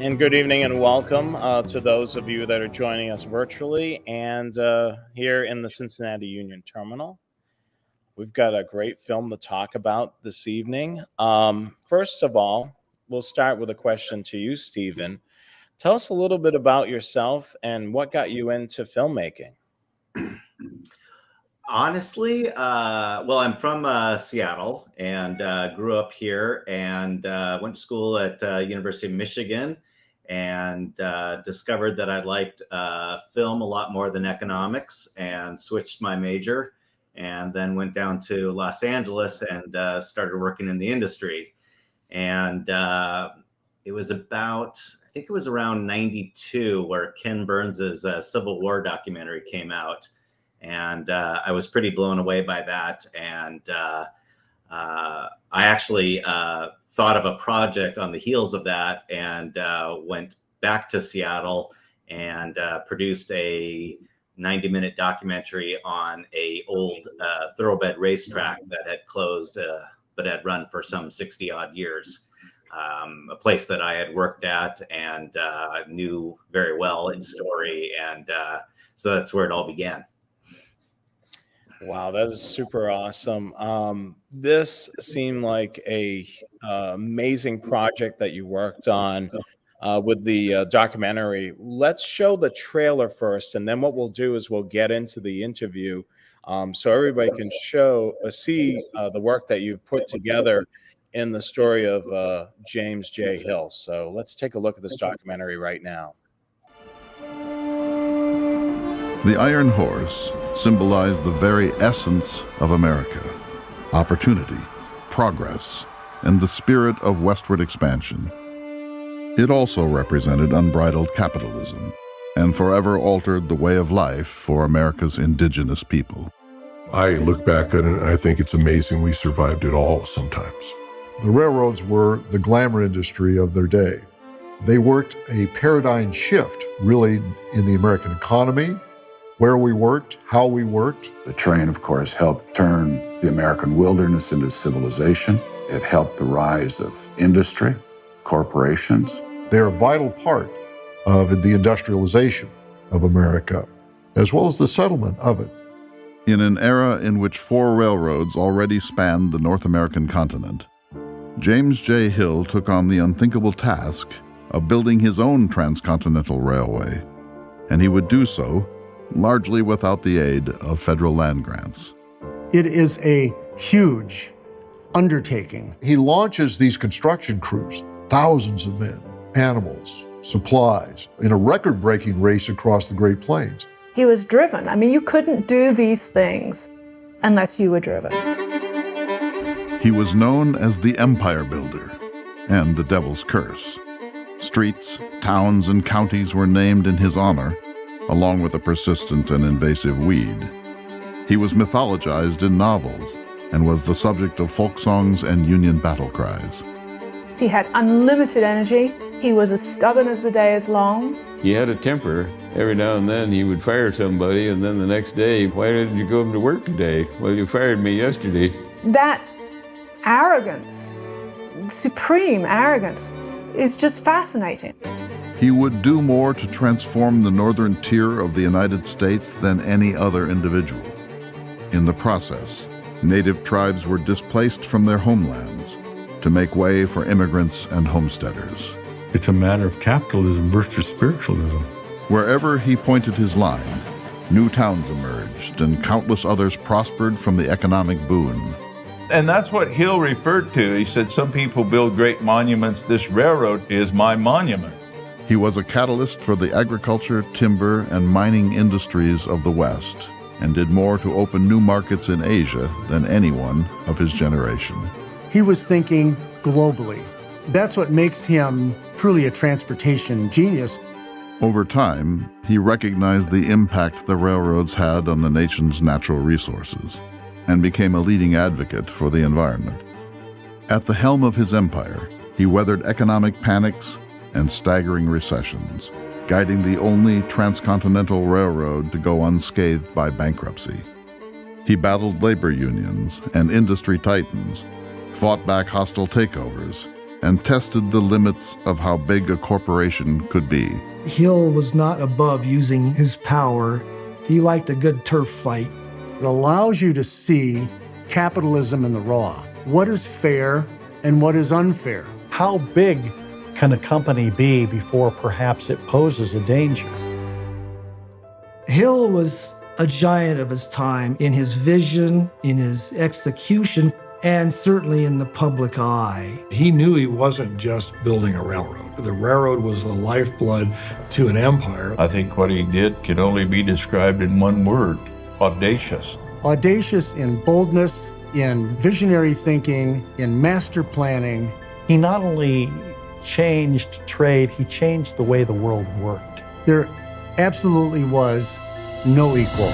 And good evening and welcome to those of you that are joining us virtually and here in the Cincinnati Union Terminal. We've got a great film to talk about this evening. First of all, we'll start with a question to you, Stephen. Tell us a little bit about yourself and what got you into filmmaking. Honestly, well, I'm from Seattle and grew up here and went to school at University of Michigan and discovered that I liked film a lot more than economics and switched my major and then went down to Los Angeles and started working in the industry. And it was about, I think it was around 92 where Ken Burns's Civil War documentary came out. And I was pretty blown away by that. And I actually thought of a project on the heels of that and went back to Seattle and produced a 90-minute documentary on a old thoroughbred racetrack that had closed, but had run for some 60 odd years. A place that I had worked at and knew very well in story. And so that's where it all began. Wow, that is super awesome. This seemed like a amazing project that you worked on with the documentary. Let's show the trailer first, and then what we'll do is we'll get into the interview so everybody can see the work that you've put together in the story of James J. Hill. So let's take a look at this documentary right now. The Iron Horse symbolized the very essence of America: opportunity, progress, and the spirit of westward expansion. It also represented unbridled capitalism and forever altered the way of life for America's indigenous people. I look back at it and I think it's amazing we survived it all sometimes. The railroads were the glamour industry of their day. They worked a paradigm shift, really, in the American economy, where we worked, how we worked. The train, of course, helped turn the American wilderness into civilization. It helped the rise of industry, corporations. They're a vital part of the industrialization of America, as well as the settlement of it. In an era in which 4 railroads already spanned the North American continent, James J. Hill took on the unthinkable task of building his own transcontinental railway, and he would do so largely without the aid of federal land grants. It is a huge undertaking. He launches these construction crews, thousands of men, animals, supplies, in a record-breaking race across the Great Plains. He was driven. I mean, you couldn't do these things unless you were driven. He was known as the Empire Builder and the Devil's Curse. Streets, towns, and counties were named in his honor, along with a persistent and invasive weed. He was mythologized in novels and was the subject of folk songs and Union battle cries. He had unlimited energy. He was as stubborn as the day is long. He had a temper. Every now and then he would fire somebody, and then the next day, why didn't you go to work today? Well, you fired me yesterday. That arrogance, supreme arrogance, is just fascinating. He would do more to transform the northern tier of the United States than any other individual. In the process, native tribes were displaced from their homelands to make way for immigrants and homesteaders. It's a matter of capitalism versus spiritualism. Wherever he pointed his line, new towns emerged and countless others prospered from the economic boon. And that's what Hill referred to. He said, some people build great monuments. This railroad is my monument. He was a catalyst for the agriculture, timber, and mining industries of the West, and did more to open new markets in Asia than anyone of his generation. He was thinking globally. That's what makes him truly a transportation genius. Over time, he recognized the impact the railroads had on the nation's natural resources and became a leading advocate for the environment. At the helm of his empire, he weathered economic panics and staggering recessions, guiding the only transcontinental railroad to go unscathed by bankruptcy. He battled labor unions and industry titans, fought back hostile takeovers, and tested the limits of how big a corporation could be. Hill was not above using his power. He liked a good turf fight. It allows you to see capitalism in the raw. What is fair and what is unfair? How big can a company be before perhaps it poses a danger? Hill was a giant of his time in his vision, in his execution, and certainly in the public eye. He knew he wasn't just building a railroad. The railroad was the lifeblood to an empire. I think what he did can only be described in one word: audacious. Audacious in boldness, in visionary thinking, in master planning. He not only changed trade, he changed the way the world worked. There absolutely was no equal.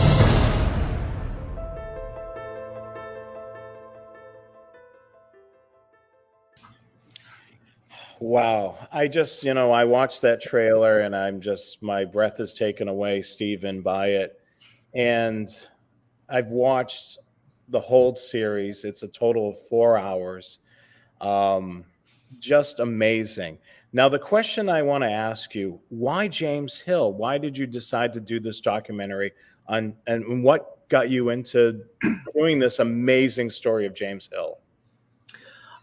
Wow. I just, I watched that trailer and my breath is taken away, Stephen, by it. And I've watched the whole series. It's a total of 4 hours. Just amazing. Now, the question I want to ask you, why James Hill? Why did you decide to do this documentary and what got you into doing this amazing story of James Hill?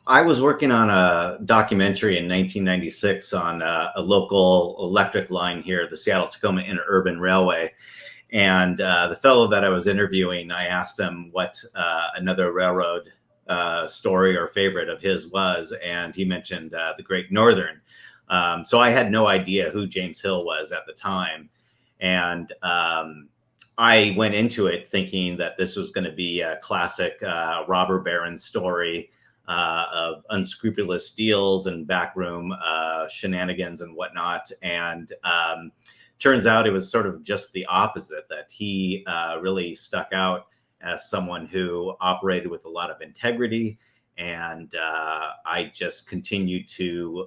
I was working on a documentary in 1996 on a local electric line here, the Seattle-Tacoma Interurban Railway. And the fellow that I was interviewing, I asked him what another railroad story or favorite of his was, and he mentioned the Great Northern. So I had no idea who James Hill was at the time. And I went into it thinking that this was going to be a classic robber baron story of unscrupulous deals and backroom shenanigans and whatnot. And turns out it was sort of just the opposite, that he really stuck out as someone who operated with a lot of integrity. And I just continued to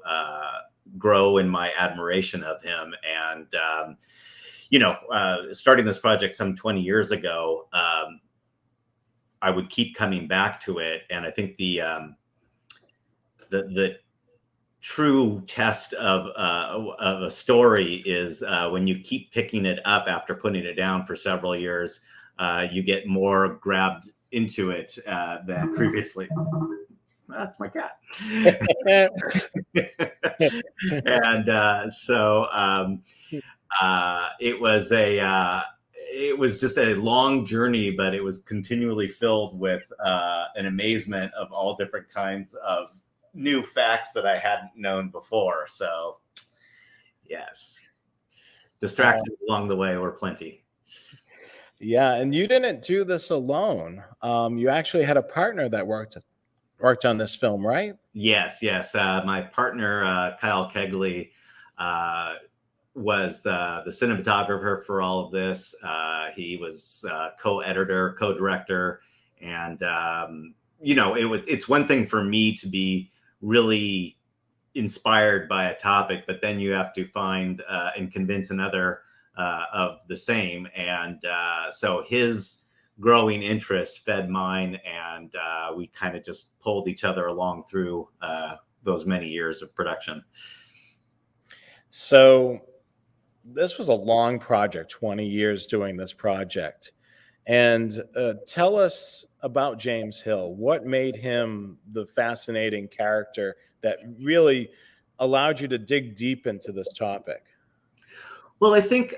grow in my admiration of him. And, starting this project some 20 years ago, I would keep coming back to it. And I think the true test of a story is when you keep picking it up after putting it down for several years, you get more grabbed into it than previously. That's my cat. And so it was just a long journey, but it was continually filled with an amazement of all different kinds of new facts that I hadn't known before. So yes, distractions along the way were plenty. Yeah, and you didn't do this alone. You actually had a partner that worked on this film, right? Yes. My partner, Kyle Kegley, was the cinematographer for all of this. He was co-editor, co-director, and it's one thing for me to be really inspired by a topic, but then you have to find and convince another of the same. And so his growing interest fed mine, and we kind of just pulled each other along through those many years of production. So this was a long project, 20 years doing this project. And tell us about James Hill. What made him the fascinating character that really allowed you to dig deep into this topic? Well, I think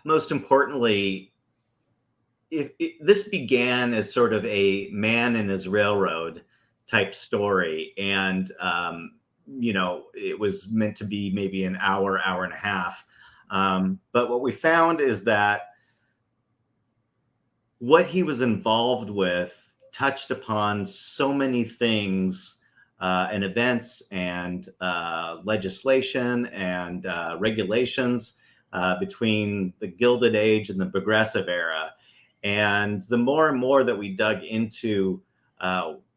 most importantly, this began as sort of a man and his railroad type story. And, it was meant to be maybe an hour and a half. But what we found is that what he was involved with touched upon so many things and events and legislation and regulations between the Gilded Age and the Progressive Era. And the more and more that we dug into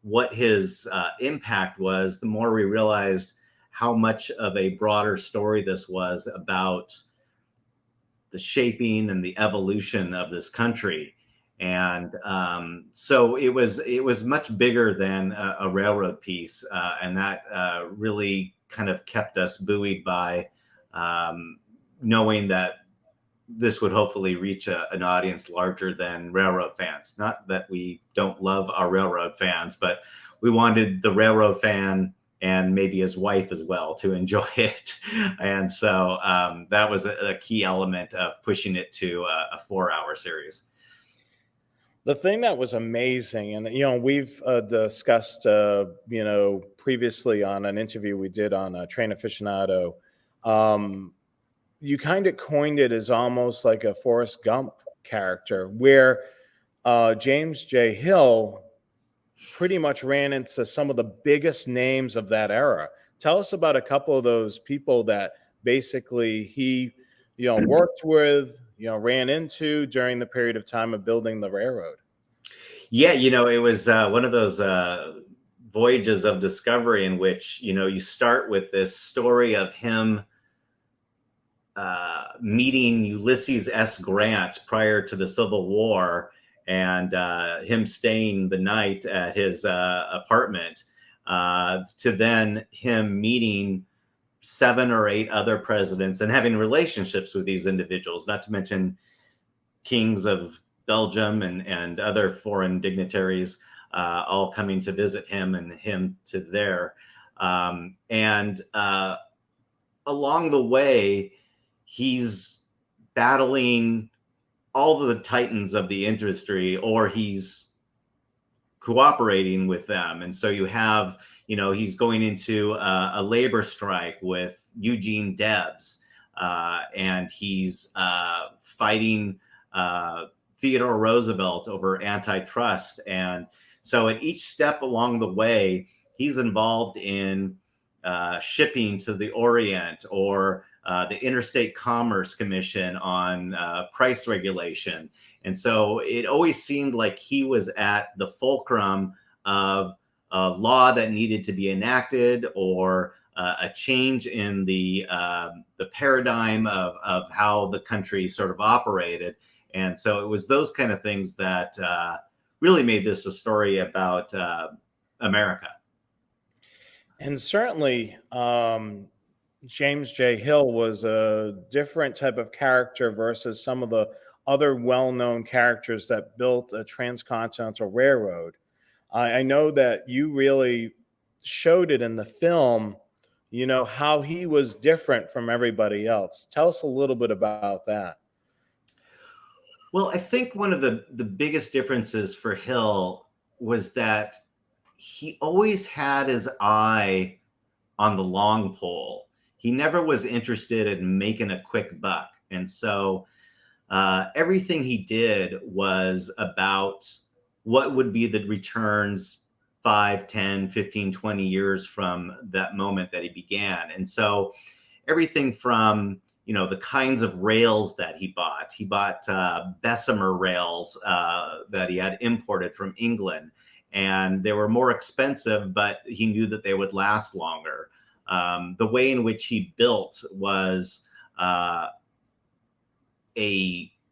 what his impact was, the more we realized how much of a broader story this was about the shaping and the evolution of this country. And so it was much bigger than a railroad piece, and that really kind of kept us buoyed by knowing that this would hopefully reach an audience larger than railroad fans. Not that we don't love our railroad fans, but we wanted the railroad fan and maybe his wife as well to enjoy it. And so that was a key element of pushing it to a 4-hour series. The thing that was amazing, and we've discussed, previously on an interview we did on Train Aficionado, you kind of coined it as almost like a Forrest Gump character, where James J. Hill pretty much ran into some of the biggest names of that era. Tell us about a couple of those people that basically he, worked with, ran into during the period of time of building the railroad. Yeah, it was one of those voyages of discovery in which, you start with this story of him meeting Ulysses S. Grant prior to the Civil War, and him staying the night at his apartment, to then him meeting 7 or 8 other presidents and having relationships with these individuals, not to mention kings of Belgium and other foreign dignitaries, all coming to visit him and him to there. And along the way, he's battling all of the titans of the industry, or he's cooperating with them. And so you have, he's going into a labor strike with Eugene Debs, and he's fighting Theodore Roosevelt over antitrust. And so at each step along the way, he's involved in shipping to the Orient, or the Interstate Commerce Commission on price regulation. And so it always seemed like he was at the fulcrum of a law that needed to be enacted, or a change in the paradigm of how the country sort of operated. And so it was those kind of things that really made this a story about America. And certainly, James J. Hill was a different type of character versus some of the other well-known characters that built a transcontinental railroad. I know that you really showed it in the film, how he was different from everybody else. Tell us a little bit about that. Well, I think one of the biggest differences for Hill was that he always had his eye on the long pole. He never was interested in making a quick buck. And so everything he did was about what would be the returns 5, 10, 15, 20 years from that moment that he began. And so everything from, the kinds of rails that he bought Bessemer rails that he had imported from England. And they were more expensive, but he knew that they would last longer. The way in which he built was a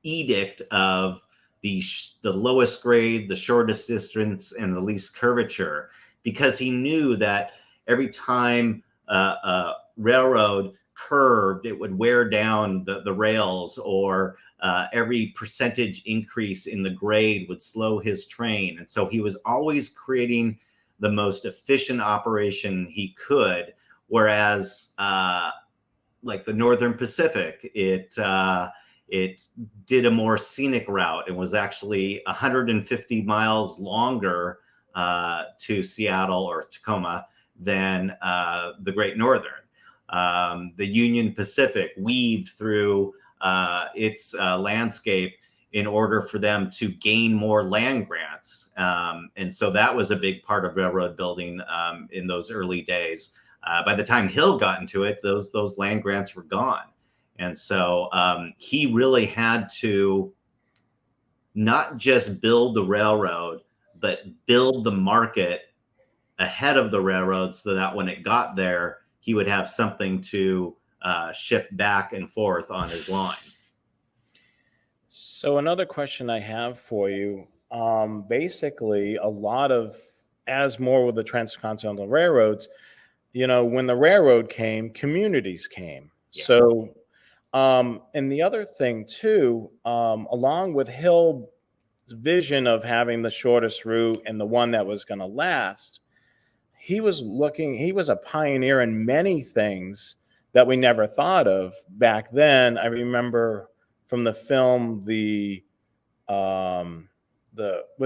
edict of the lowest grade, the shortest distance, and the least curvature, because he knew that every time a railroad curved, it would wear down the rails, or every percentage increase in the grade would slow his train. And so he was always creating the most efficient operation he could. Whereas like the Northern Pacific, it did a more scenic route and was actually 150 miles longer to Seattle or Tacoma than the Great Northern. The Union Pacific weaved through its landscape in order for them to gain more land grants. And so that was a big part of railroad building in those early days. By the time Hill got into it, those land grants were gone. And so he really had to not just build the railroad, but build the market ahead of the railroad so that when it got there, he would have something to ship back and forth on his line. So another question I have for you, basically a lot of, as more with the transcontinental railroads, when the railroad came, communities came. Yeah. So, and the other thing too, along with Hill's vision of having the shortest route and the one that was going to last, he was a pioneer in many things that we never thought of back then. I remember from the film, was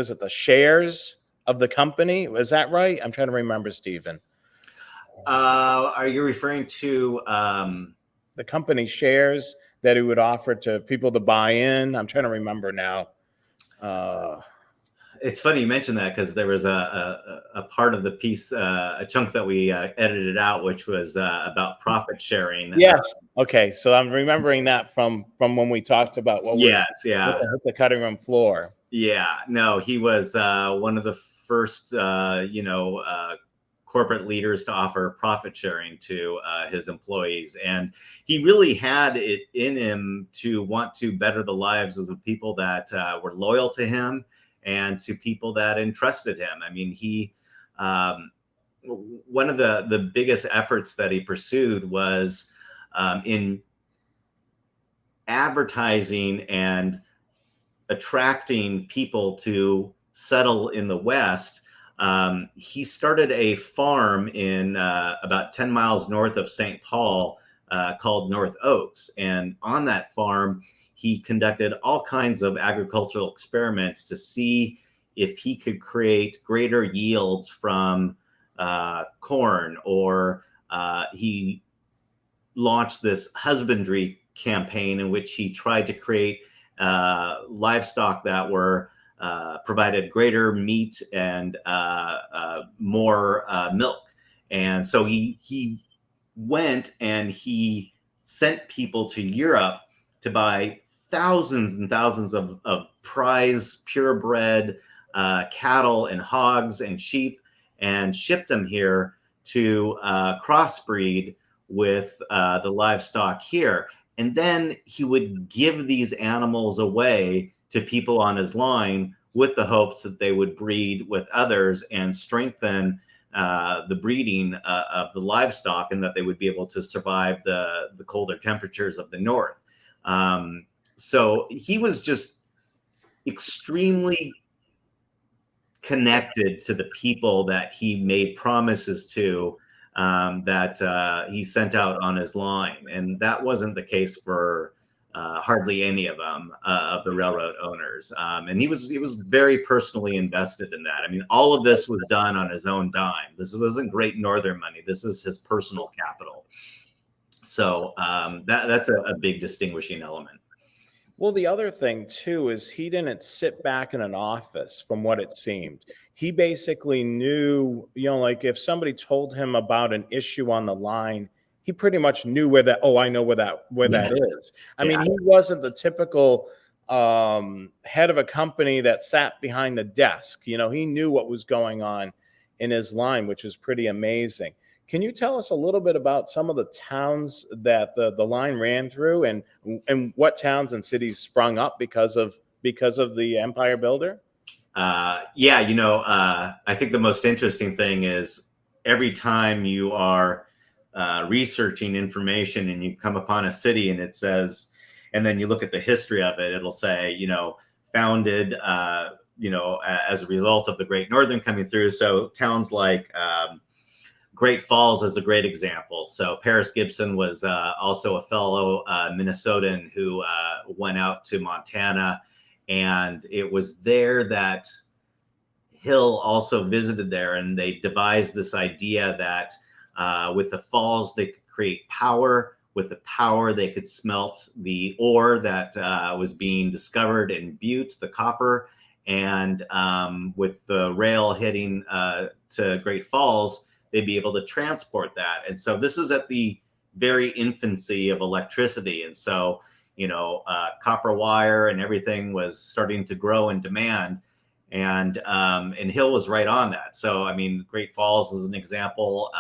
it the shares of the company? Was that right? I'm trying to remember, Stephen. Are you referring to the company shares that he would offer to people to buy in? I'm trying to remember now. It's funny you mentioned that, because there was a part of the piece, a chunk that we edited out, which was about profit sharing. Yes. Okay. So I'm remembering that from when we talked about what yeah. was the cutting room floor. Yeah. No, he was one of the first, corporate leaders to offer profit sharing to his employees. And he really had it in him to want to better the lives of the people that were loyal to him and to people that entrusted him. I mean, he, one of the biggest efforts that he pursued was in advertising and attracting people to settle in the West. He started a farm in about 10 miles north of St. Paul called North Oaks. And on that farm, he conducted all kinds of agricultural experiments to see if he could create greater yields from corn, or he launched this husbandry campaign in which he tried to create livestock that were provided greater meat and more milk. And so he went and he sent people to Europe to buy thousands and thousands of prize purebred cattle and hogs and sheep, and shipped them here to crossbreed with the livestock here. And then he would give these animals away to people on his line with the hopes that they would breed with others and strengthen the breeding of the livestock, and that they would be able to survive the colder temperatures of the north. So he was just extremely connected to the people that he made promises to, that he sent out on his line. And that wasn't the case for hardly any of them, of the railroad owners. And he was very personally invested in that. I mean, all of this was done on his own dime. This wasn't Great Northern money. This was his personal capital. So that's a big distinguishing element. Well, the other thing too is he didn't sit back in an office, from what it seemed. He basically knew, like if somebody told him about an issue on the line, he pretty much knew where that, I know where that is. I mean, he wasn't the typical head of a company that sat behind the desk. He knew what was going on in his line, which is pretty amazing. Can you tell us a little bit about some of the towns that the line ran through, and what towns and cities sprung up because of the Empire Builder? I think the most interesting thing is every time you are researching information and you come upon a city and it says, and then you look at the history of it, it'll say, founded, as a result of the Great Northern coming through. So towns like Great Falls is a great example. So Paris Gibson was also a fellow Minnesotan who went out to Montana, and it was there that Hill also visited there, and they devised this idea that with the falls they could create power. With the power they could smelt the ore that was being discovered in Butte, the copper, and with the rail heading to Great Falls, they'd be able to transport that. And so this is at the very infancy of electricity. And so, copper wire and everything was starting to grow in demand. And Hill was right on that. So, I mean, Great Falls is an example.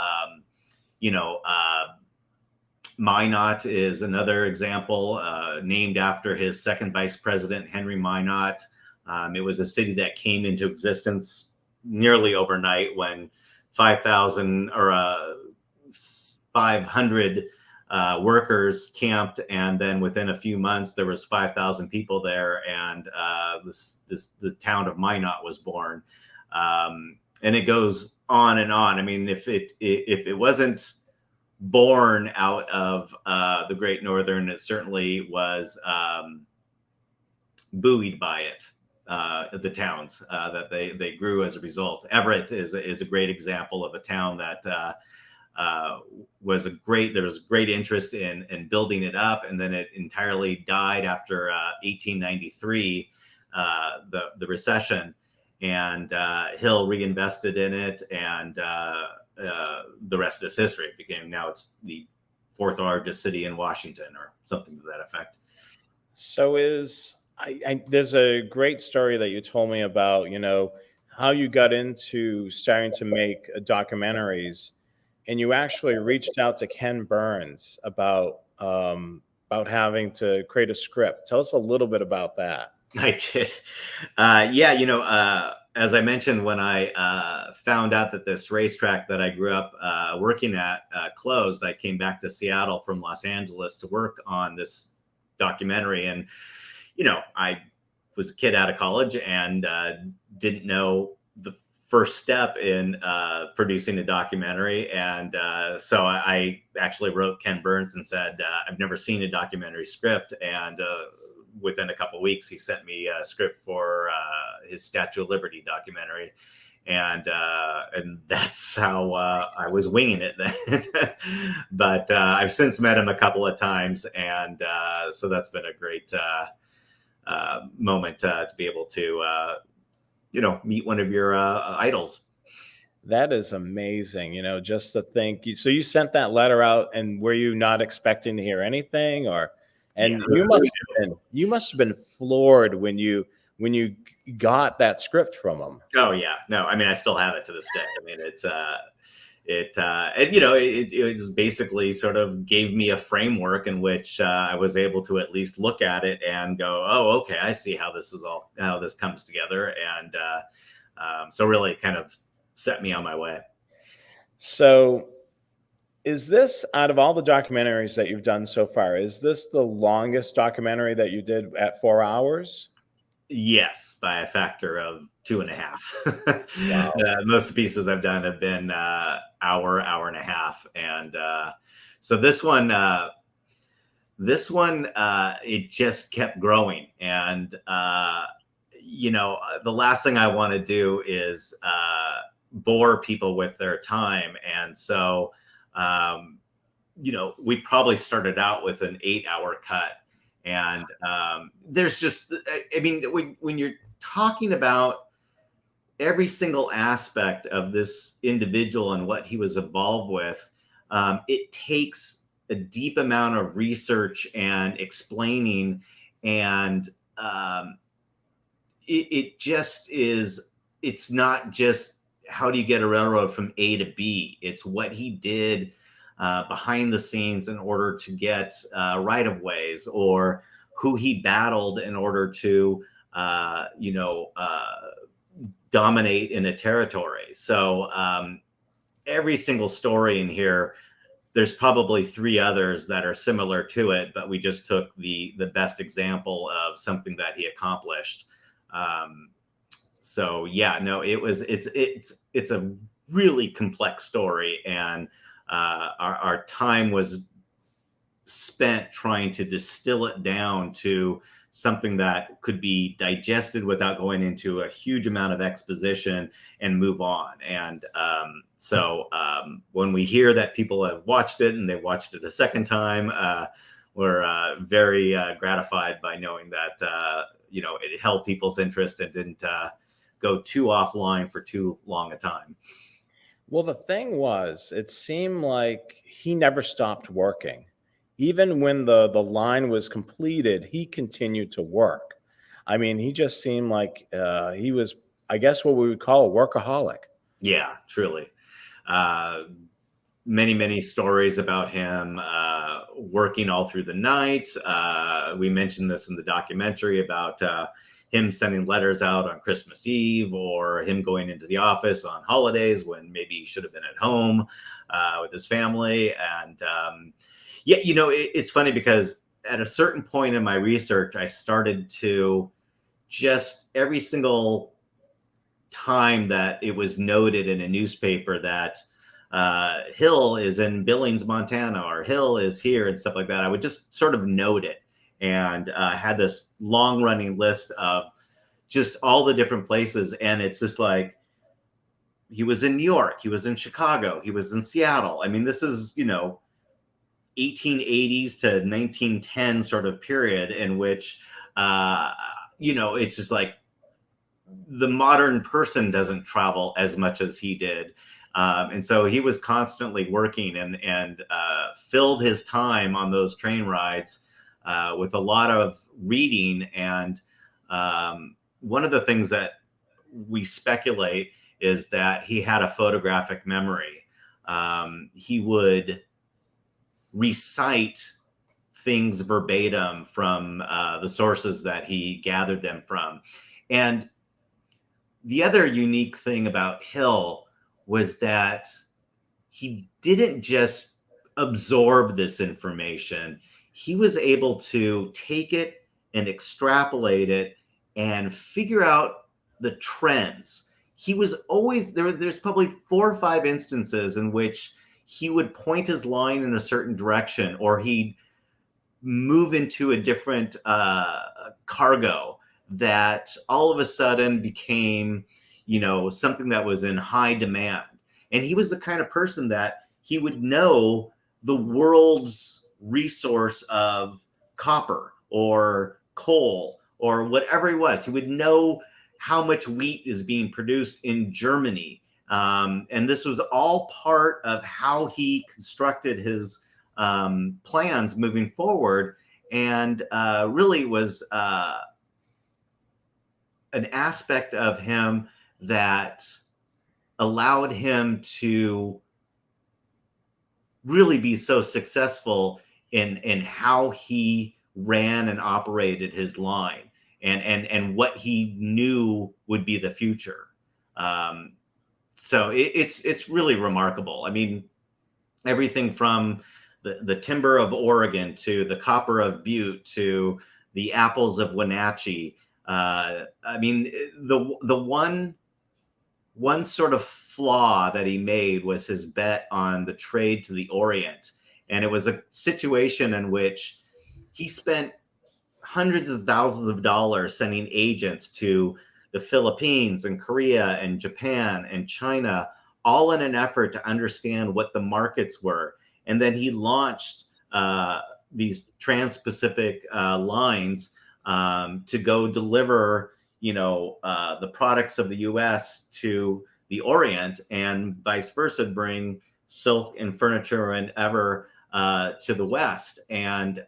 Minot is another example, named after his second vice president, Henry Minot. It was a city that came into existence nearly overnight when 5,000 or 500 workers camped, and then within a few months there was 5,000 people there, and the town of Minot was born. And it goes on and on. I mean, if it wasn't born out of the Great Northern, it certainly was buoyed by it. The towns that they grew as a result. Everett is a great example of a town that there was great interest in building it up, and then it entirely died after 1893, the recession, and Hill reinvested in it, and the rest is history. It became, now it's the 4th largest city in Washington, or something to that effect. So there's a great story that you told me about, how you got into starting to make documentaries, and you actually reached out to Ken Burns about having to create a script. Tell us a little bit about that. I did. As I mentioned, when I found out that this racetrack that I grew up working at closed, I came back to Seattle from Los Angeles to work on this documentary. And, I was a kid out of college and didn't know the first step in producing a documentary. And so I actually wrote Ken Burns and said, I've never seen a documentary script. And within a couple of weeks, he sent me a script for his Statue of Liberty documentary. And that's how I was winging it then. But I've since met him a couple of times. And so that's been a great moment to be able to, meet one of your idols. That is amazing. Just to think. So you sent that letter out, and were you not expecting to hear anything, or? And yeah, you must have been floored when you got that script from him. Oh yeah, no, I mean, I still have it to this day. I mean, it just basically sort of gave me a framework in which I was able to at least look at it and go, oh, okay, I see how this comes together, and so really kind of set me on my way. So, is this, out of all the documentaries that you've done so far, is this the longest documentary that you did at 4 hours? Yes, by a factor of 2.5. Wow. Most of the pieces I've done have been hour and a half. And so this one, it just kept growing. And, the last thing I want to do is bore people with their time. And so, we probably started out with an 8-hour cut. And there's just, I mean, when you're talking about every single aspect of this individual and what he was involved with, it takes a deep amount of research and explaining. And it just is, it's not just how do you get a railroad from A to B. It's what he did behind the scenes in order to get right-of-ways, or who he battled in order to, dominate in a territory. So every single story in here, there's probably 3 others that are similar to it, but we just took the best example of something that he accomplished. So yeah, no, it's a really complex story, and our time was spent trying to distill it down to something that could be digested without going into a huge amount of exposition and move on. And so when we hear that people have watched it and they watched it a second time, we're very gratified by knowing that it held people's interest and didn't go too offline for too long a time. Well, the thing was, it seemed like he never stopped working. Even when the line was completed, he continued to work. I mean, he just seemed like he was, I guess, what we would call a workaholic. Yeah, truly. many stories about him working all through the night. We mentioned this in the documentary about him sending letters out on Christmas Eve, or him going into the office on holidays when maybe he should have been at home with his family. And yeah, you know, it's funny because at a certain point in my research, I started to just every single time that it was noted in a newspaper that Hill is in Billings, Montana, or Hill is here and stuff like that, I would just sort of note it, and had this long running list of just all the different places. And it's just like, he was in New York, he was in Chicago, he was in Seattle. I mean, this is, you know, 1880s to 1910 sort of period in which, you know, it's just like the modern person doesn't travel as much as he did. And so he was constantly working and filled his time on those train rides with a lot of reading. And one of the things that we speculate is that he had a photographic memory. He would recite things verbatim from the sources that he gathered them from. And the other unique thing about Hill was that he didn't just absorb this information. He was able to take it and extrapolate it and figure out the trends. He was always there. There's probably 4 or 5 instances in which he would point his line in a certain direction, or he'd move into a different cargo that all of a sudden became, you know, something that was in high demand. And he was the kind of person that he would know the world's resource of copper or coal or whatever it was. He would know how much wheat is being produced in Germany. And this was all part of how he constructed his plans moving forward, and really was an aspect of him that allowed him to really be so successful in how he ran and operated his line, and what he knew would be the future. So it's really remarkable. I mean, everything from the timber of Oregon to the copper of Butte to the apples of Wenatchee. I mean, the one sort of flaw that he made was his bet on the trade to the Orient. And it was a situation in which he spent hundreds of thousands of dollars sending agents to the Philippines and Korea and Japan and China, all in an effort to understand what the markets were. And then he launched these trans-Pacific lines to go deliver, you know, the products of the U.S. to the Orient, and vice versa, bring silk and furniture and ever to the West. And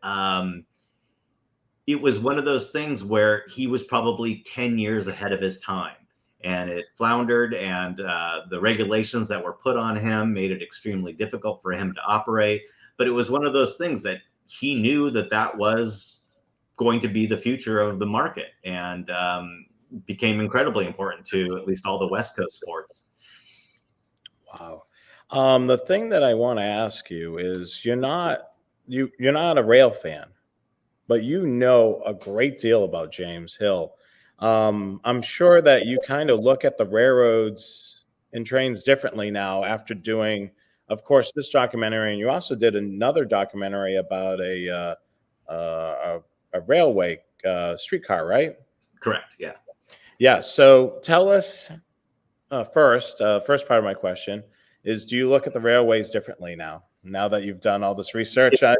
it was one of those things where he was probably 10 years ahead of his time, and it floundered, and the regulations that were put on him made it extremely difficult for him to operate. But it was one of those things that he knew that was going to be the future of the market, and became incredibly important to at least all the West Coast ports. Wow. The thing that I want to ask you is, you're not a rail fan, but you know a great deal about James Hill. I'm sure that you kind of look at the railroads and trains differently now after doing, of course, this documentary, and you also did another documentary about a railway streetcar, right? Correct. Yeah. Yeah. So tell us first part of my question is, do you look at the railways differently now that you've done all this research on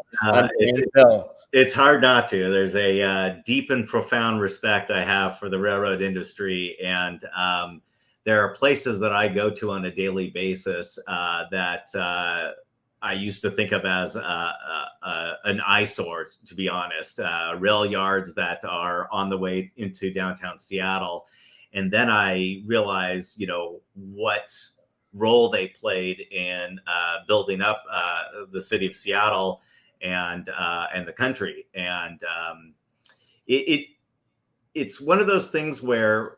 James Hill? It's hard not to. There's a deep and profound respect I have for the railroad industry. And there are places that I go to on a daily basis that I used to think of as an eyesore, to be honest. Rail yards that are on the way into downtown Seattle. And then I realized, you know, what role they played in building up the city of Seattle and the country. And it's one of those things where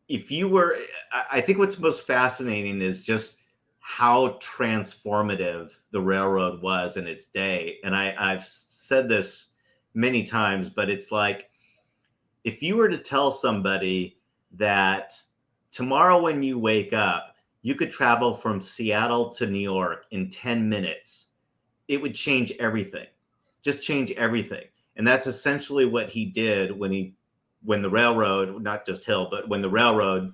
I think what's most fascinating is just how transformative the railroad was in its day. And I've said this many times, but it's like, if you were to tell somebody that tomorrow when you wake up, you could travel from Seattle to New York in 10 minutes, it would change everything, just change everything. And that's essentially what he did when the railroad, not just Hill, but when the railroad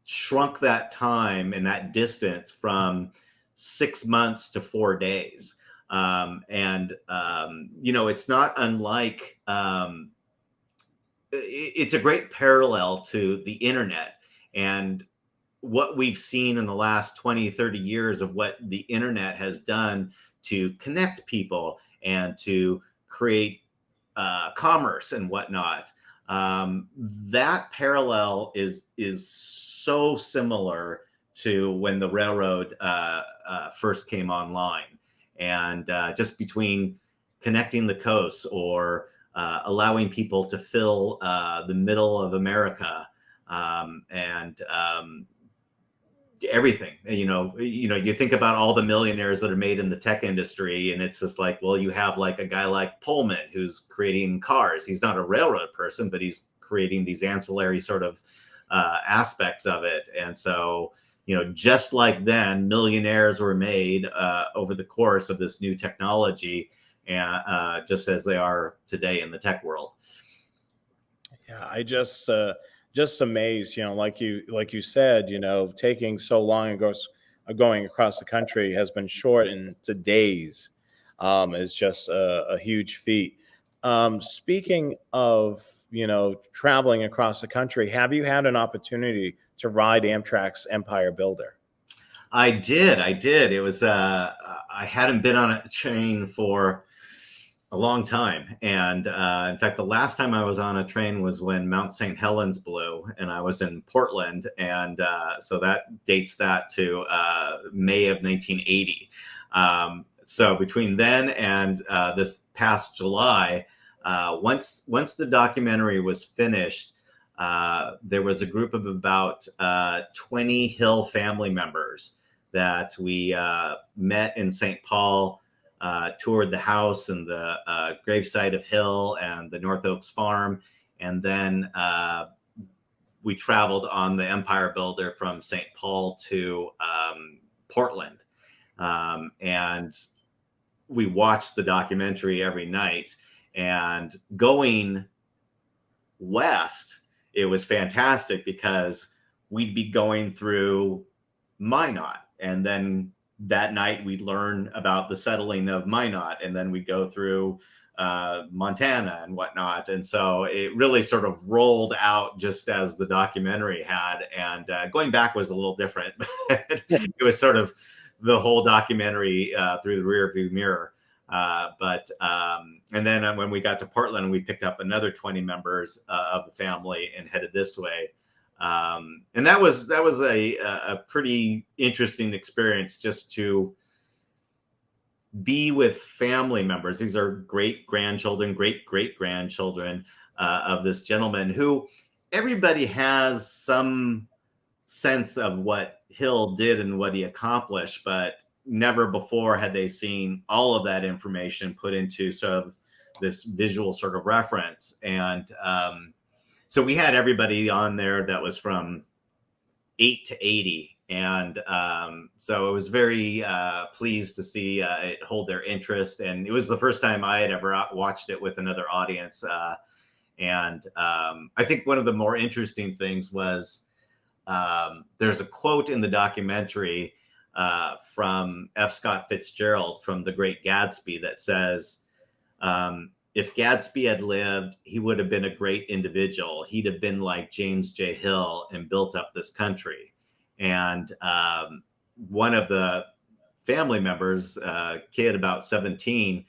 shrunk that time and that distance from 6 months to 4 days. It's not unlike, it's a great parallel to the internet and what we've seen in the last 20, 30 years of what the internet has done to connect people and to create commerce and whatnot. That parallel is so similar to when the railroad first came online, and just between connecting the coasts or allowing people to fill the middle of America and everything. You think about all the millionaires that are made in the tech industry, and it's just like, well, you have like a guy like Pullman who's creating cars. He's not a railroad person, but he's creating these ancillary sort of aspects of it. And so, just like then, millionaires were made over the course of this new technology, and just as they are today in the tech world. Yeah, I just amazed, like you said, taking so long and going across the country has been shortened to days, is just a huge feat. Speaking of, traveling across the country, have you had an opportunity to ride Amtrak's Empire Builder? I did. It was, I hadn't been on a train for a long time. And in fact, the last time I was on a train was when Mount St. Helens blew, and I was in Portland. And so that dates that to May of 1980. So between then and this past July, once the documentary was finished, there was a group of about 20 Hill family members that we met in St. Paul, toured the house and the gravesite of Hill and the North Oaks farm. And then we traveled on the Empire Builder from St. Paul to Portland. And we watched the documentary every night. And going west, it was fantastic because we'd be going through Minot, and then that night we'd learn about the settling of Minot, and then we'd go through Montana and whatnot. And so it really sort of rolled out just as the documentary had. And going back was a little different. It was sort of the whole documentary through the rearview mirror. And then when we got to Portland, we picked up another 20 members of the family and headed this way. And that was a pretty interesting experience, just to be with family members. These are great grandchildren, great grandchildren of this gentleman, who everybody has some sense of what Hill did and what he accomplished, but never before had they seen all of that information put into sort of this visual sort of reference. And so we had everybody on there that was from 8 to 80. And so I was very pleased to see it hold their interest. And it was the first time I had ever watched it with another audience. And I think one of the more interesting things was there's a quote in the documentary from F. Scott Fitzgerald from The Great Gatsby that says, if Gatsby had lived, he would have been a great individual. He'd have been like James J. Hill and built up this country. And one of the family members, kid about 17,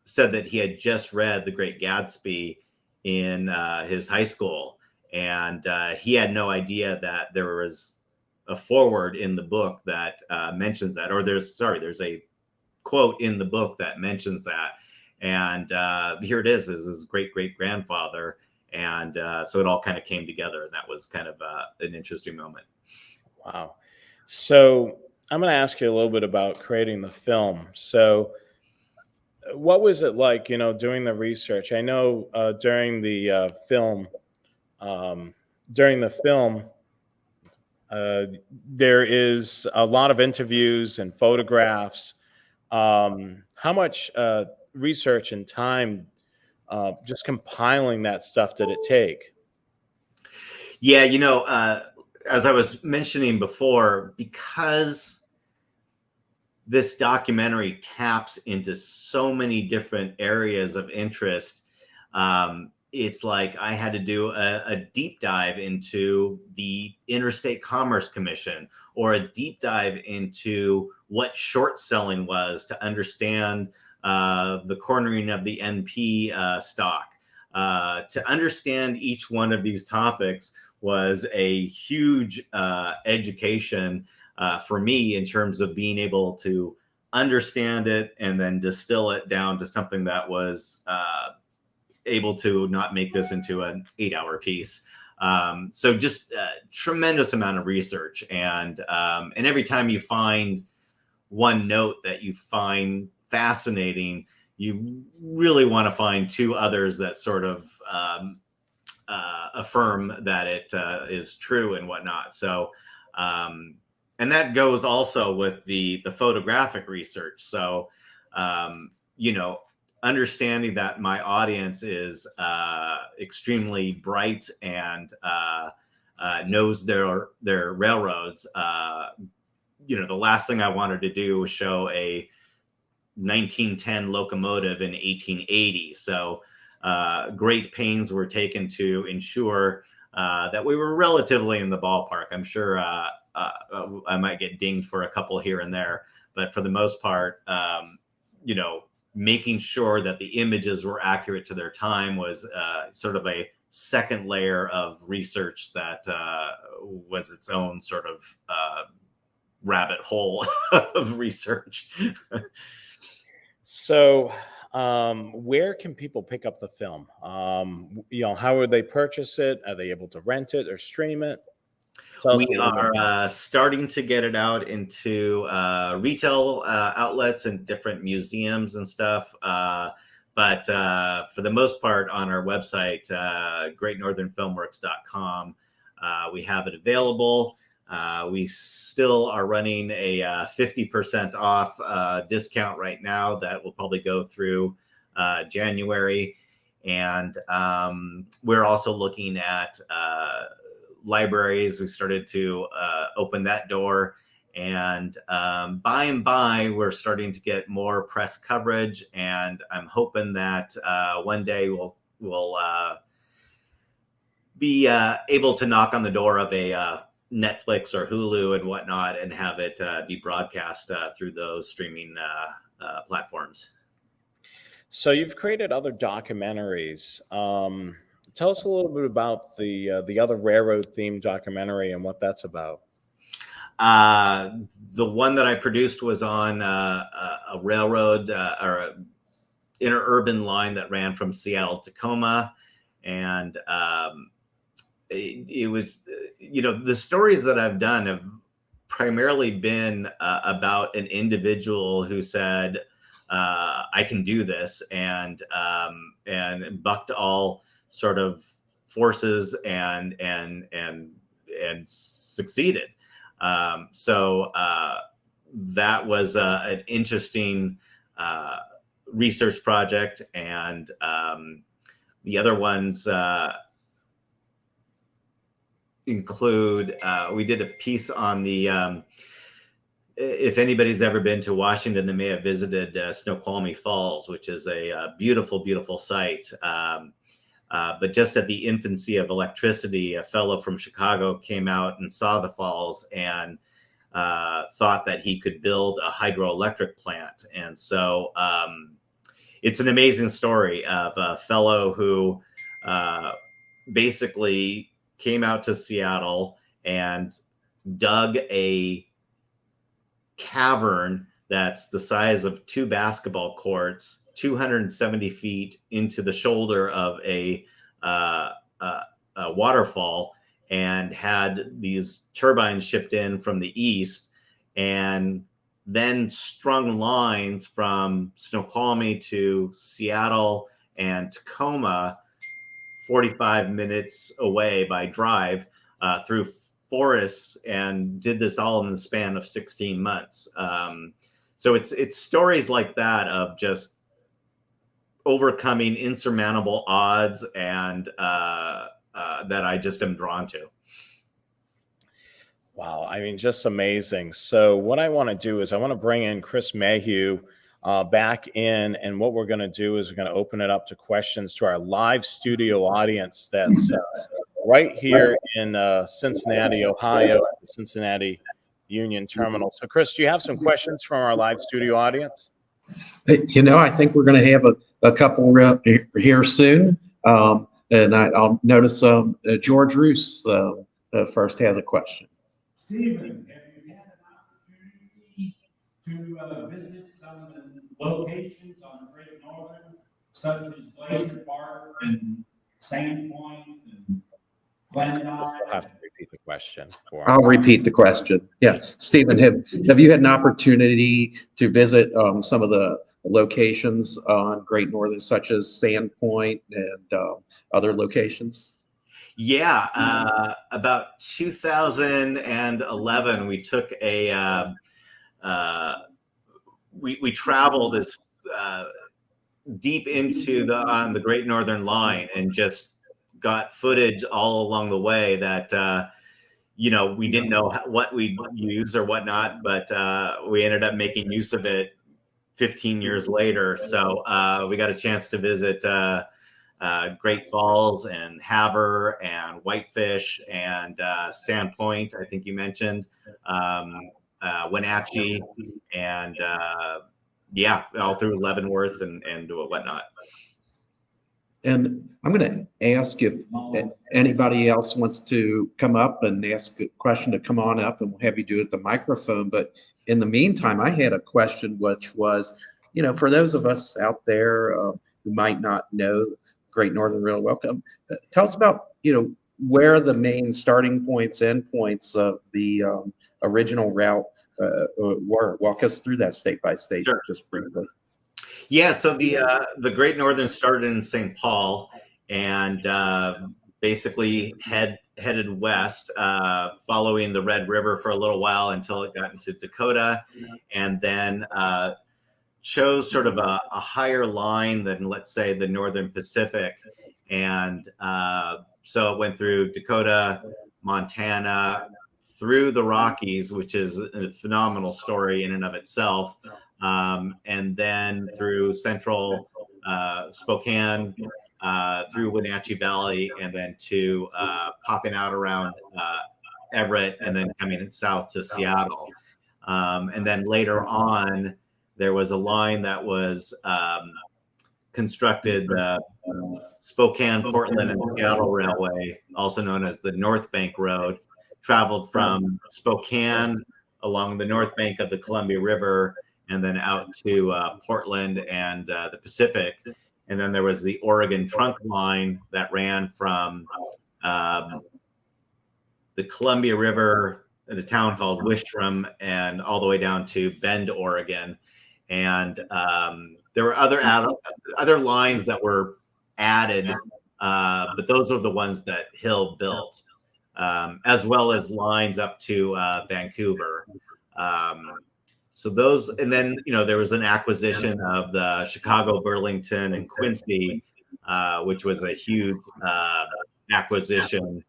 said that he had just read The Great Gatsby in his high school. And he had no idea that there was a foreword in the book that mentions that, or there's a quote in the book that mentions that. And here it is his great-great-grandfather. And so it all kind of came together, and that was kind of an interesting moment. Wow. So I'm going to ask you a little bit about creating the film. So what was it like, doing the research? I know during the film, there is a lot of interviews and photographs. How much research and time just compiling that stuff did it take? Yeah, as I was mentioning before, because this documentary taps into so many different areas of interest, it's like I had to do a deep dive into the Interstate Commerce Commission, or a deep dive into what short selling was to understand the cornering of the NP stock. To understand each one of these topics was a huge education for me, in terms of being able to understand it and then distill it down to something that was able to not make this into an 8-hour piece. So just a tremendous amount of research. And every time you find one note that you find fascinating, you really want to find two others that sort of affirm that it is true and whatnot. So, and that goes also with the photographic research. So, understanding that my audience is extremely bright and knows their railroads. The last thing I wanted to do was show a 1910 locomotive in 1880. So great pains were taken to ensure that we were relatively in the ballpark. I'm sure I might get dinged for a couple here and there, but for the most part, making sure that the images were accurate to their time was sort of a second layer of research that was its own sort of rabbit hole of research. So where can people pick up the film? How would they purchase it? Are they able to rent it or stream it? We are starting to get it out into retail outlets and different museums and stuff. But for the most part, on our website, greatnorthernfilmworks.com, we have it available. We still are running a 50% off discount right now that will probably go through January. And we're also looking at libraries. We started to open that door, and by and by we're starting to get more press coverage, and I'm hoping that one day we'll be able to knock on the door of a Netflix or Hulu and whatnot, and have it be broadcast through those streaming platforms. So you've created other documentaries. Tell us a little bit about the other railroad themed documentary and what that's about. The one that I produced was on a railroad or an interurban line that ran from Seattle to Tacoma. And it was, the stories that I've done have primarily been about an individual who said, I can do this, and bucked all sort of forces and succeeded. So that was an interesting research project. And the other ones include, we did a piece on the, if anybody's ever been to Washington, they may have visited Snoqualmie Falls, which is a beautiful, beautiful site. But just at the infancy of electricity, a fellow from Chicago came out and saw the falls and thought that he could build a hydroelectric plant. And so it's an amazing story of a fellow who basically came out to Seattle and dug a cavern that's the size of 2 basketball courts, 270 feet into the shoulder of a waterfall, and had these turbines shipped in from the east, and then strung lines from Snoqualmie to Seattle and Tacoma, 45 minutes away by drive, through forests, and did this all in the span of 16 months. So it's stories like that of just overcoming insurmountable odds, and that I just am drawn to. Wow, I mean, just amazing. So what I want to do is I want to bring in Chris Mayhew back in, and what we're going to do is we're going to open it up to questions to our live studio audience that's right here in Cincinnati, Ohio, at the Cincinnati Union Terminal. So Chris, do you have some questions from our live studio audience? You know, I think we're going to have a couple here soon. And I'll notice George Roos first has a question. Stephen, have you had an opportunity to visit some of the locations on the Great Northern, such as Glacier Park and Sandpoint and Glendive? You'll have to repeat the question. I'll repeat the question. Yeah, Stephen, have you had an opportunity to visit some of the locations on Great Northern, such as Sandpoint and other locations? Yeah, about 2011, we took we traveled as deep into on the Great Northern Line, and just got footage all along the way that we didn't know what we'd use or whatnot, but we ended up making use of it 15 years later. So we got a chance to visit Great Falls and Havre and Whitefish and Sandpoint, I think you mentioned, Wenatchee, and all through Leavenworth and whatnot. And I'm going to ask if anybody else wants to come up and ask a question, to come on up, and we'll have you do it at the microphone. But in the meantime, I had a question, which was, for those of us out there who might not know Great Northern Rail, welcome. Tell us about, where the main starting points, end points of the original route were. Walk us through that state by state, Sure. Just briefly. Yeah, so the Great Northern started in St. Paul, and basically headed west, following the Red River for a little while until it got into Dakota, and then chose sort of a higher line than, let's say, the Northern Pacific. And so it went through Dakota, Montana, through the Rockies, which is a phenomenal story in and of itself, and then through central Spokane, through Wenatchee Valley, and then to popping out around Everett, and then coming south to Seattle. And then later on, there was a line that was constructed, Spokane, Portland, and Seattle Railway, also known as the North Bank Road, traveled from Spokane along the north bank of the Columbia River, and then out to Portland and the Pacific. And then there was the Oregon Trunk Line that ran from the Columbia River in a town called Wistrom and all the way down to Bend, Oregon. And there were other lines that were added, but those were the ones that Hill built, as well as lines up to Vancouver. So those, and then, there was an acquisition of the Chicago, Burlington, and Quincy, which was a huge acquisition.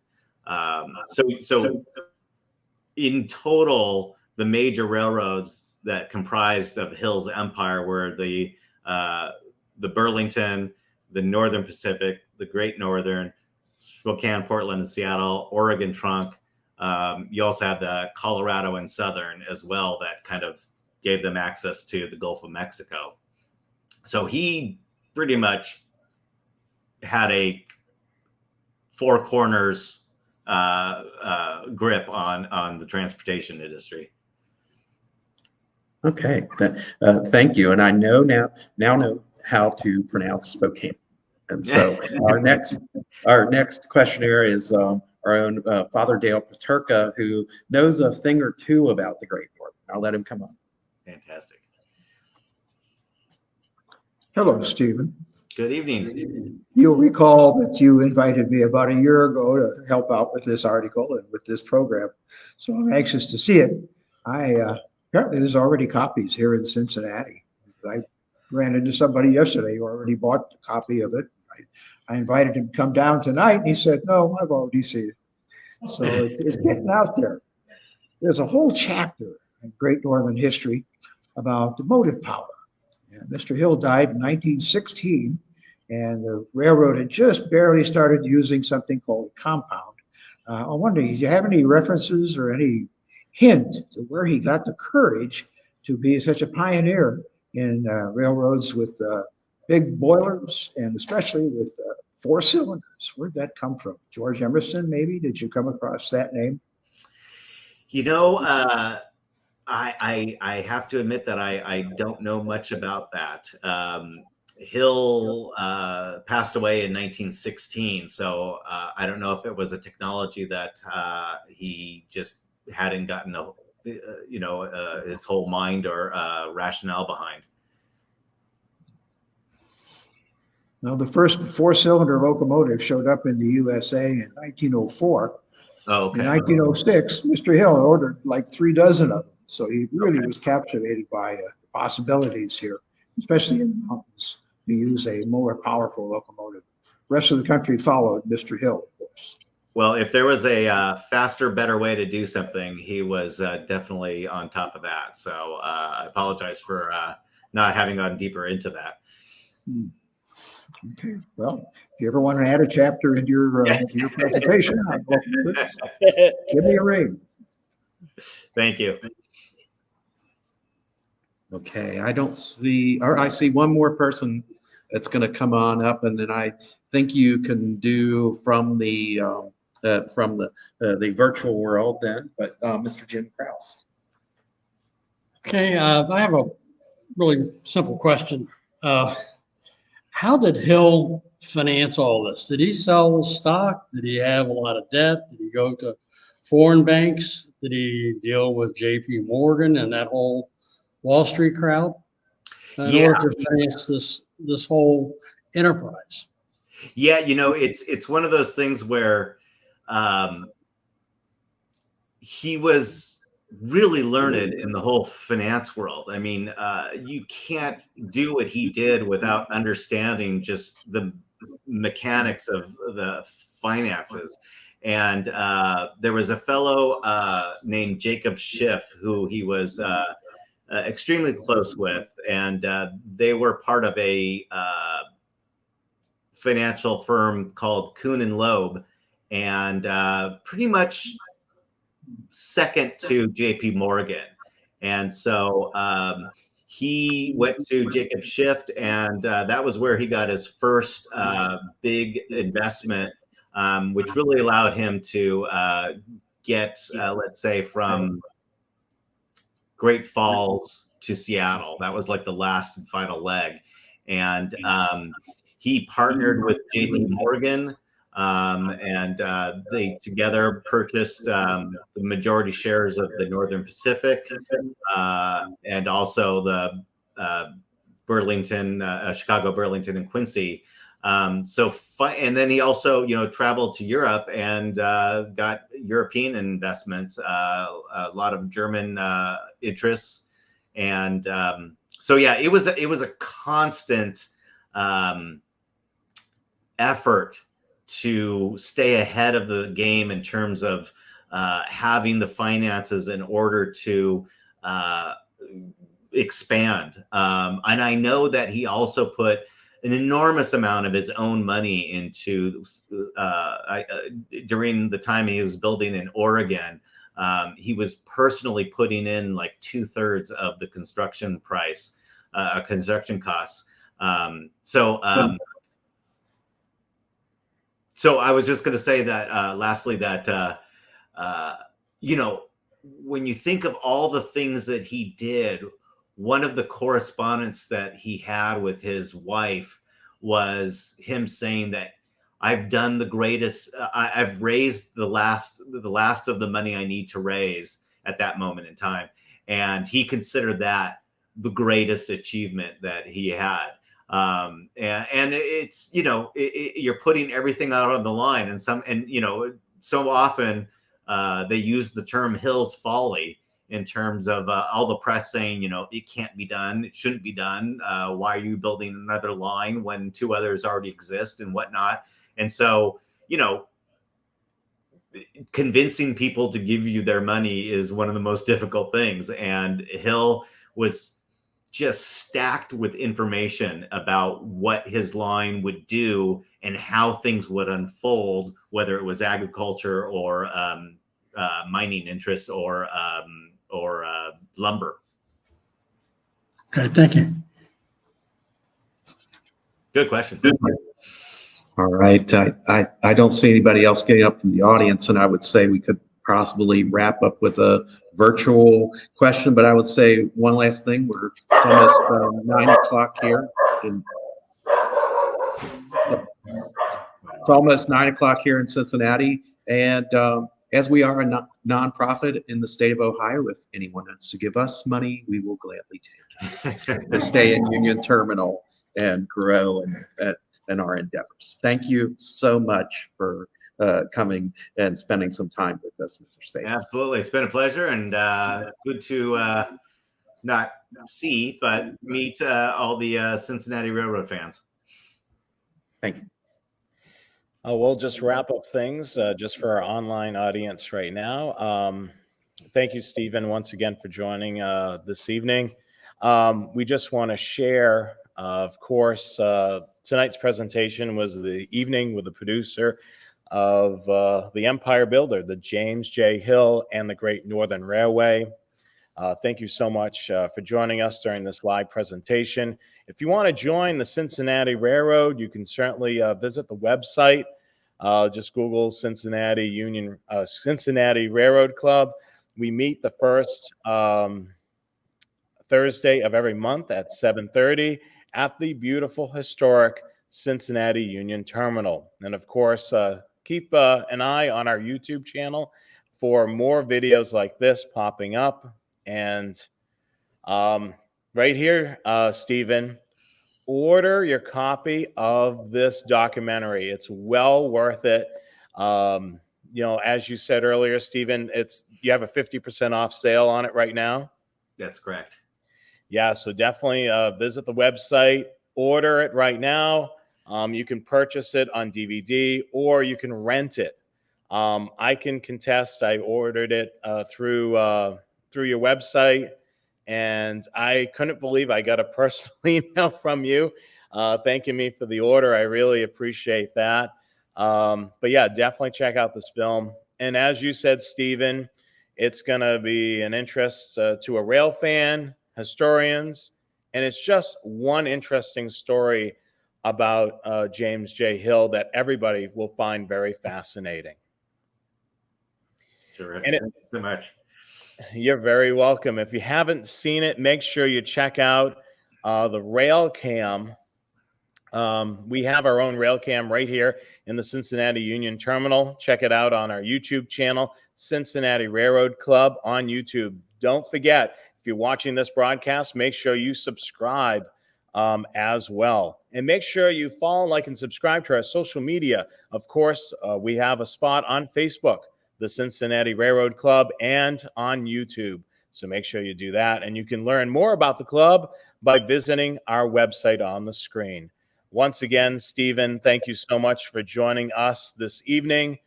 So in total, the major railroads that comprised of Hill's empire were the Burlington, the Northern Pacific, the Great Northern, Spokane, Portland, and Seattle, Oregon Trunk. You also have the Colorado and Southern as well, that kind of gave them access to the Gulf of Mexico. So he pretty much had a four corners grip on the transportation industry. Okay, thank you. And I know now know how to pronounce Spokane. And so our next questioner is our own Father Dale Paterka, who knows a thing or two about the Great Northern. I'll let him come on. Fantastic. Hello, Stephen. Good evening. You'll recall that you invited me about a year ago to help out with this article and with this program. So I'm anxious to see it. Apparently there's already copies here in Cincinnati. I ran into somebody yesterday who already bought a copy of it. I invited him to come down tonight, and he said, no, I've already seen it. So it's getting out there. There's a whole chapter in Great Northern history about the motive power. And Mr. Hill died in 1916, and the railroad had just barely started using something called a compound. I wonder, do you have any references or any hint to where he got the courage to be such a pioneer in railroads with big boilers and especially with 4 cylinders? Where'd that come from? George Emerson, maybe? Did you come across that name? You know, I have to admit that I don't know much about that. Hill passed away in 1916, so I don't know if it was a technology that he just hadn't gotten his whole mind or rationale behind. Well, the first 4-cylinder locomotive showed up in the USA in 1904. Oh, okay. In 1906, Mr. Hill ordered like 3 dozen of them. So he really was captivated by the possibilities here, especially in the mountains, to use a more powerful locomotive. The rest of the country followed Mr. Hill, of course. Well, if there was a faster, better way to do something, he was definitely on top of that. So I apologize for not having gone deeper into that. Okay. Well, if you ever want to add a chapter into your presentation, I'm welcome to it. Give me a ring. Thank you. Okay, I see one more person that's going to come on up, and then I think you can do from the virtual world then. But Mr. Jim Kraus. Okay, I have a really simple question. How did Hill finance all this? Did he sell stock? Did he have a lot of debt? Did he go to foreign banks? Did he deal with J.P. Morgan and that whole Wall Street crowd in order to finance this whole enterprise? Yeah, it's one of those things where he was really learned in the whole finance world. I mean, you can't do what he did without understanding just the mechanics of the finances. And there was a fellow named Jacob Schiff who he was extremely close with, and they were part of a financial firm called Kuhn and Loeb, and pretty much second to JP Morgan. And so he went to Jacob Schiff, and that was where he got his first big investment, which really allowed him to get, let's say, from Great Falls to Seattle. That was like the last and final leg. And he partnered with JP Morgan, and they together purchased the majority shares of the Northern Pacific, and also the Burlington, Chicago, Burlington, and Quincy. And then he also, traveled to Europe and got European investments, a lot of German interests, and so yeah, it was a constant effort to stay ahead of the game in terms of having the finances in order to expand. And I know that he also put an enormous amount of his own money into during the time he was building in Oregon. He was personally putting in like 2/3 of the construction price, construction costs. So I was just going to say that lastly, that, when you think of all the things that he did, one of the correspondence that he had with his wife was him saying that I've done the greatest, I've raised the last of the money I need to raise at that moment in time. And he considered that the greatest achievement that he had. And it's, you're putting everything out on the line, and so often they use the term Hill's folly in terms of all the press saying, it can't be done, it shouldn't be done. Why are you building another line when 2 others already exist and whatnot? And so, convincing people to give you their money is one of the most difficult things. And Hill was just stacked with information about what his line would do and how things would unfold, whether it was agriculture or mining interests or lumber. Okay, thank you. Good question. All right. I don't see anybody else getting up from the audience, and I would say we could possibly wrap up with a virtual question, but I would say one last thing. It's almost 9 o'clock here. It's almost 9 o'clock here in Cincinnati. And as we are a nonprofit in the state of Ohio, if anyone wants to give us money, we will gladly take it to stay in Union Terminal and grow in our endeavors. Thank you so much for coming and spending some time with us, Mr. Sayers. Absolutely. It's been a pleasure, and good to not see, but meet all the Cincinnati Railroad fans. Thank you. We'll just wrap up things just for our online audience right now. Thank you, Stephen, once again for joining this evening. We just want to share, of course, tonight's presentation was the evening with the producer of the Empire Builder, the James J. Hill and the Great Northern Railway. Thank you so much for joining us during this live presentation. If you want to join the Cincinnati Railroad, you can certainly visit the website. Just Google Cincinnati Railroad Club. We meet the first Thursday of every month at 7:30 at the beautiful historic Cincinnati Union Terminal. And of course, keep an eye on our YouTube channel for more videos like this popping up. And right here, Stephen, order your copy of this documentary. It's well worth it. As you said earlier, Stephen, you have a 50% off sale on it right now. That's correct. Yeah, so definitely visit the website, order it right now. You can purchase it on DVD or you can rent it. I can contest. I ordered it through your website, and I couldn't believe I got a personal email from you thanking me for the order. I really appreciate that. But yeah, definitely check out this film. And as you said, Stephen, it's going to be an interest to a rail fan, historians, and it's just one interesting story about James J. Hill that everybody will find very fascinating. Terrific. Thank you so much. You're very welcome. If you haven't seen it, make sure you check out the Rail Cam. We have our own Rail Cam right here in the Cincinnati Union Terminal. Check it out on our YouTube channel, Cincinnati Railroad Club on YouTube. Don't forget, if you're watching this broadcast, make sure you subscribe as well. And make sure you follow, like, and subscribe to our social media. Of course, we have a spot on Facebook, the Cincinnati Railroad Club, and on YouTube. So make sure you do that. And you can learn more about the club by visiting our website on the screen. Once again, Stephen, thank you so much for joining us this evening.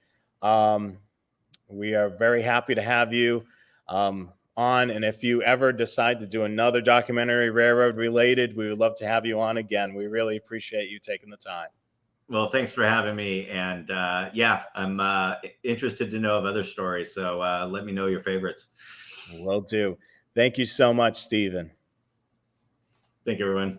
We are very happy to have you on. And if you ever decide to do another documentary railroad related, we would love to have you on again. We really appreciate you taking the time. Well, thanks for having me. And yeah, I'm interested to know of other stories. So let me know your favorites. Will do. Thank you so much, Stephen. Thank you, everyone.